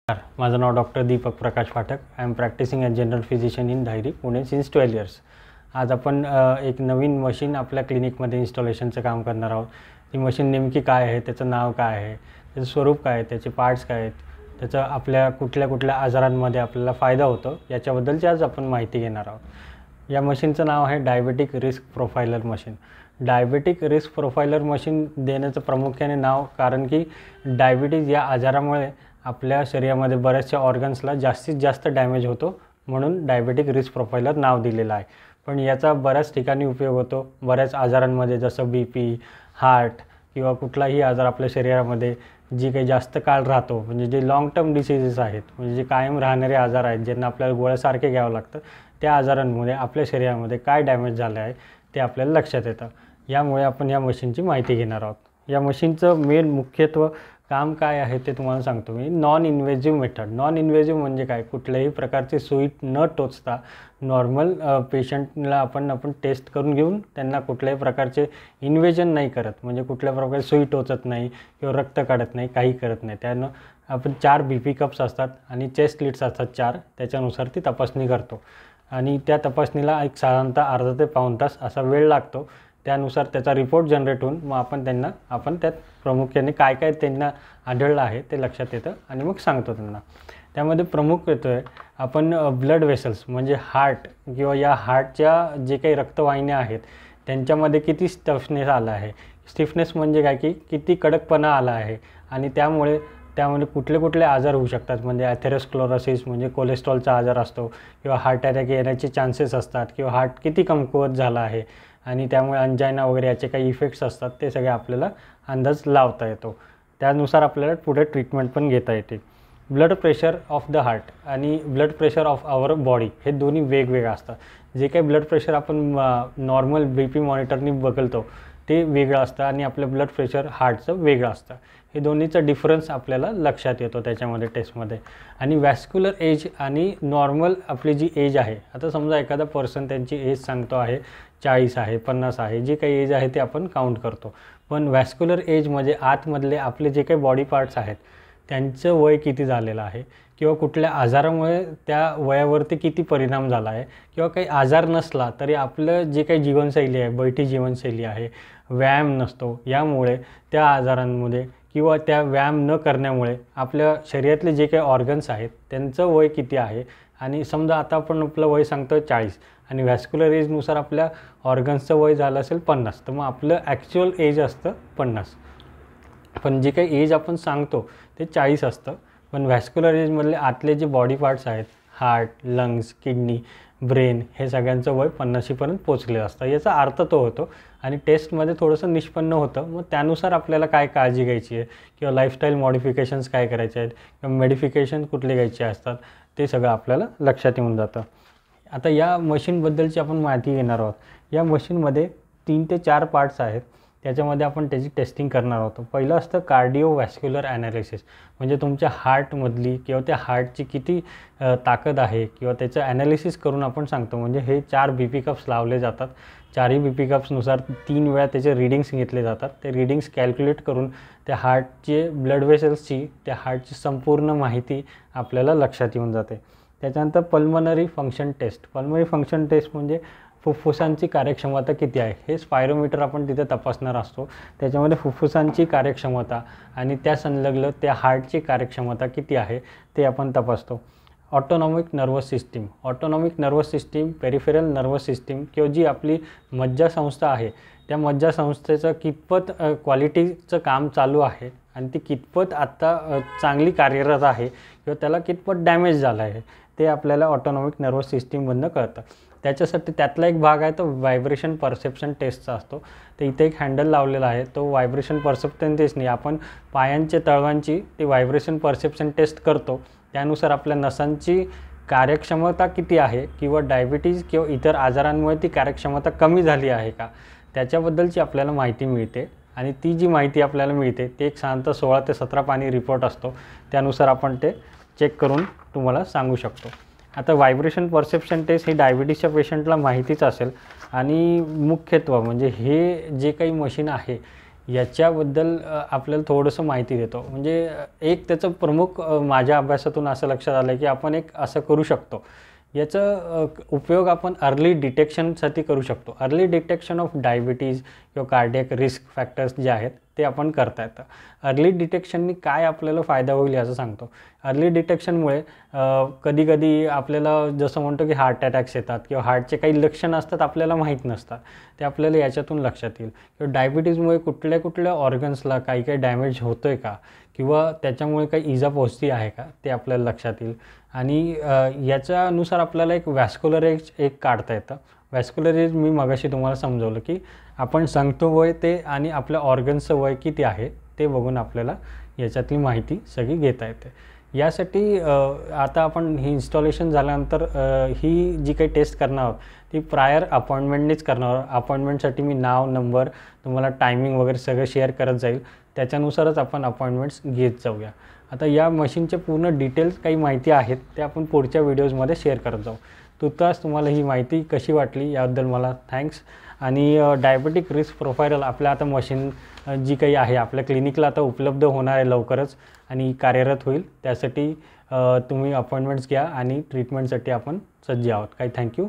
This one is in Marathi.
माझं नाव doctor Deepak Prakash Pathak. I am practising as general physician in Dhayari, Pune since 12 years. आज आपण एक नवीन मशीन आपल्या क्लिनिकमध्ये इन्स्टॉलेशनचं काम करणार आहोत. ती मशीन नेमकी काय आहे, त्याचं नाव काय आहे, त्याचं स्वरूप काय आहे, त्याचे पार्ट्स काय आहेत, त्याचा आपल्या कुठल्या कुठल्या आजारांमध्ये आपल्याला फायदा होतो याच्याबद्दलची आज आपण माहिती घेणार आहोत. या मशीनचं नाव आहे diabetic risk profiler machine. Diabetic risk profiler machine देण्याचं प्रामुख्याने नाव कारण की डायबिटीज या आजारामुळे आपल्या शरीरामध्ये बऱ्याचशा ऑर्गन्सला जास्तीत जास्त डॅमेज होतो, म्हणून डायबेटिक रिस्क प्रोफायलर नाव दिलेलं आहे. पण याचा बऱ्याच ठिकाणी उपयोग होतो, बऱ्याच आजारांमध्ये, जसं BP, हार्ट किंवा कुठलाही आजार आपल्या शरीरामध्ये जी काही जास्त काळ राहतो, म्हणजे जे लॉंग टर्म डिसीजेस आहेत, म्हणजे जे कायम राहणारे आजार आहेत, ज्यांना आपल्याला गोळ्यासारखे घ्यावं लागतं, त्या आजारांमुळे आपल्या शरीरामध्ये काय डॅमेज झालं आहे ते आपल्याला लक्षात येतं. यामुळे आपण या मशीनची माहिती घेणार आहोत. या मशीनचं मेन मुख्यत्व काम काय आहे ते तुम्हाला सांगतो मी. Non invasive method. Non invasive म्हणजे काय, कुठल्याही प्रकारची सुई न टोचता नॉर्मल पेशंटला आपण टेस्ट करून घेऊन त्यांना कुठल्याही प्रकारचे इन्व्हेजन नाही करत, म्हणजे कुठल्या प्रकारे सुई टोचत नाही किंवा रक्त काढत नाही, काही करत नाही. त्यानं आपण 4 BP कप्स असतात आणि चेस्ट लीड्स असतात 4, त्याच्यानुसार ती तपासणी करतो आणि त्या तपासणीला एक साधारणतः अर्धा ते पाऊण तास असा वेळ लागतो. त्यानुसार त्याचा रिपोर्ट जनरेट होऊन मग आपण त्यात प्रामुख्याने काय काय त्यांना आढळलं आहे ते लक्षात येतं आणि मग सांगतो त्यांना. त्यामध्ये प्रमुख येतो आहे आपण ब्लड वेसल्स, म्हणजे हार्ट किंवा या हार्टच्या जे काही रक्तवाहिन्या आहेत त्यांच्यामध्ये किती स्टिफनेस आला आहे. स्टिफनेस म्हणजे काय की किती कडकपणा आला आहे आणि त्यामध्ये कुठले कुठले आजार होऊ शकतात, म्हणजे ॲथेरोस्क्लेरोसिस म्हणजे कोलेस्ट्रॉलचा आजार असतो किंवा हार्ट अटॅक येण्याचे चान्सेस असतात किंवा हार्ट किती कमकुवत झाला आहे आणि त्यामुळे अंजायना वगैरे याचे काही इफेक्ट्स असतात, ते सगळे आपल्याला अंदाज लावता येतो. त्यानुसार आपल्याला पुढे ट्रीटमेंट पण घेता येते. Blood pressure of the heart आणि blood pressure of our body हे दोन्ही वेगवेगळं असतं. जे काही ब्लड प्रेशर आपण नॉर्मल BP मॉनिटरनी बघतो ते वेगळं असतं आणि आपलं ब्लड प्रेशर हार्टचं वेगळं असतं. हे दोन्हीचा डिफरन्स आपल्याला लक्षात येतो त्याच्यामध्ये टेस्टमध्ये. आणि वॅस्क्युलर एज आणि नॉर्मल आपली जी एज आहे, आता समजा एखादा पर्सन त्यांची एज सांगतो आहे 40 आहे, 50 आहे, जी काही एज आहे ते आपण काउंट करतो. पण वॅस्क्युलर एज म्हणजे आतमधले आपले जे काही बॉडी पार्ट्स आहेत त्यांचं वय किती झालेलं आहे किंवा कुठल्या आजारामुळे त्या वयावरती किती परिणाम झाला आहे किंवा काही आजार नसला तरी आपलं जे काही जीवनशैली आहे, बैठी जीवनशैली आहे, व्यायाम नसतो, यामुळे त्या आजारांमध्ये किंवा त्या व्यायाम न करण्यामुळे आपल्या शरीरातले जे काही ऑर्गन्स आहेत त्यांचं वय किती आहे. आणि समजा आता आपण आपलं वय सांगतो 40 आणि व्हॅस्क्युलर एजनुसार आपल्या ऑर्गन्सचं वय झालं असेल 50, तर मग आपलं ॲक्च्युअल एज असतं 50. पण जे काही एज आपण सांगतो ते 40 असतं. पण व्हॅस्क्युलर एजमधले आतले जे बॉडी पार्ट्स आहेत, हार्ट, लंग्स, किडनी, ब्रेन, हे सगळ्यांचं वय 50पर्यंत पोचलेलं असतं. याचा अर्थ तो होतो आणि टेस्टमध्ये थोडंसं निष्पन्न होतं. मग त्यानुसार आपल्याला काय काळजी घ्यायची आहे किंवा लाईफस्टाईल मॉडिफिकेशन्स काय करायचे आहेत किंवा मेडिफिकेशन कुठले घ्यायचे असतात ते सगळं आपल्याला लक्षात येऊन जातं. आता या मशीनबद्दलची आपण माहिती घेणार आहोत. या मशीनमध्ये 3 ते 4 पार्ट्स आहेत, त्याच्यामध्ये आपण त्याची टेस्टिंग करणार आहोत. पहिलं असतं कार्डिओव्हॅस्क्युलर ॲनालिसिस, म्हणजे तुमच्या हार्टमधली किंवा त्या हार्टची किती ताकद आहे किंवा त्याचं ॲनालिसिस करून आपण सांगतो. म्हणजे हे 4 BP कप्स लावले जातात. 4ही BP कप्सनुसार 3 वेळा त्याचे रीडिंग्स घेतले जातात. ते रीडिंग्स कॅल्क्युलेट करून त्या हार्टचे ब्लड वेसल्सची, त्या हार्टची संपूर्ण माहिती आपल्याला लक्षात येऊन जाते. त्याच्यानंतर pulmonary function test. Pulmonary function test म्हणजे फुफ्फुसांची कार्यक्षमता किती आहे हे स्पायरोमीटर आपण तिथे तपासणार असतो. त्याच्यामध्ये फुफ्फुसांची कार्यक्षमता आणि त्या संलग्न त्या हार्टची कार्यक्षमता किती आहे ते आपण तपासतो. Autonomic nervous system. Autonomic nervous system, peripheral nervous system किंवा जी आपली मज्जासंस्था आहे त्या मज्जासंस्थेचं कितपत क्वालिटीचं काम चालू आहे आणि ती कितपत आत्ता चांगली कार्यरत आहे किंवा त्याला कितपत डॅमेज झालं आहे ते आपल्याला ऑटोनॉमिक नर्वस सिस्टीममधनं कळतं. त्याच्यासाठी त्यातला एक भाग आहे तो व्हायब्रेशन परसेप्शन टेस्टचा असतो. तर इथे एक हँडल लावलेला आहे, तो व्हायब्रेशन परसेप्शन टेस्ट नाही, आपण पायांच्या तळवांची ती व्हायब्रेशन परसेप्शन टेस्ट करतो. त्यानुसार आपल्या नसांची कार्यक्षमता किती आहे किंवा डायबिटीज किंवा इतर आजारांमुळे ती कार्यक्षमता कमी झाली आहे का त्याच्याबद्दलची आपल्याला माहिती मिळते. आणि ती जी माहिती आपल्याला मिळते ते एक साधारणतः 16 ते 17 पानी रिपोर्ट असतो. त्यानुसार आपण ते चेक करून तुम्हाला सांगू शकतो. आता व्हायब्रेशन परसेप्शन टेस्ट ही डायबिटीसच्या पेशंटला माहितीच असेल आणि मुख्यत्व म्हणजे हे जे काही मशीन आहे याच्याबद्दल आपल्याला थोडंसं माहिती देतो. म्हणजे एक त्याचं प्रमुख माझ्या अभ्यासातून असं लक्षात आलं की आपण एक असं करू शकतो. याचा उपयोग आपण अर्ली डिटेक्शनसाठी करू शकतो. अर्ली डिटेक्शन ऑफ डायबिटीज किंवा कार्डियक रिस्क फॅक्टर्स जे आहेत ते आपण करता येतं. अर्ली डिटेक्शननी काय आपल्याला फायदा होईल याचं सांगतो. अर्ली डिटेक्शनमुळे कधी-कधी आपल्याला जसं म्हणतो की हार्ट अटॅक्स येतात किंवा हार्टचे काही लक्षणं असतात आपल्याला माहीत नसतात. ते आपल्याला याच्यातून लक्षात येईल. किंवा डायबिटीजमुळे कुठल्या ऑर्गन्सला काही डॅमेज होतो आहे का? किंवा त्याच्यामुळे काही इजा पोहोचती आहे का? ते आपल्याला लक्षात येईल. आणि याच्यानुसार आपल्याला एक व्हॅस्क्युलर एज एक काढता येतं. व्हॅस्क्युलर एज मी मगाशी तुम्हाला समजवलं की आपण सांगतो वय ते आणि आपल्या ऑर्गन्सचं वय किती आहे ते बघून आपल्याला याच्यातली माहिती सगळी घेता येते. यासाठी आता आपण ही इन्स्टॉलेशन झाल्यानंतर ही जी काही टेस्ट करणार आहोत ती प्रायर अपॉइंटमेंटनेच करणार आहोत. अपॉइंटमेंटसाठी मी नाव, नंबर, तुम्हाला टायमिंग वगैरे सगळं शेअर करत जाईल. त्याच्यानुसारच आपण अपॉइंटमेंट्स घेत जाऊया. आता या मशीनचे पूर्ण डिटेल्स काही माहिती आहेत ते आपण पुढच्या व्हिडिओजमध्ये शेअर करत जाऊ. तुर्तास तुम्हाला ही माहिती कशी वाटली याबद्दल मला थँक्स. आणि डायबेटिक रिस्क प्रोफाईल आपल्या आता मशीन जी काही आहे आपल्या क्लिनिकला आता उपलब्ध होणार आहे लवकरच आणि कार्यरत होईल. त्यासाठी तुम्ही अपॉइंटमेंट्स घ्या आणि ट्रीटमेंटसाठी आपण सज्ज आहोत. काही थँक्यू.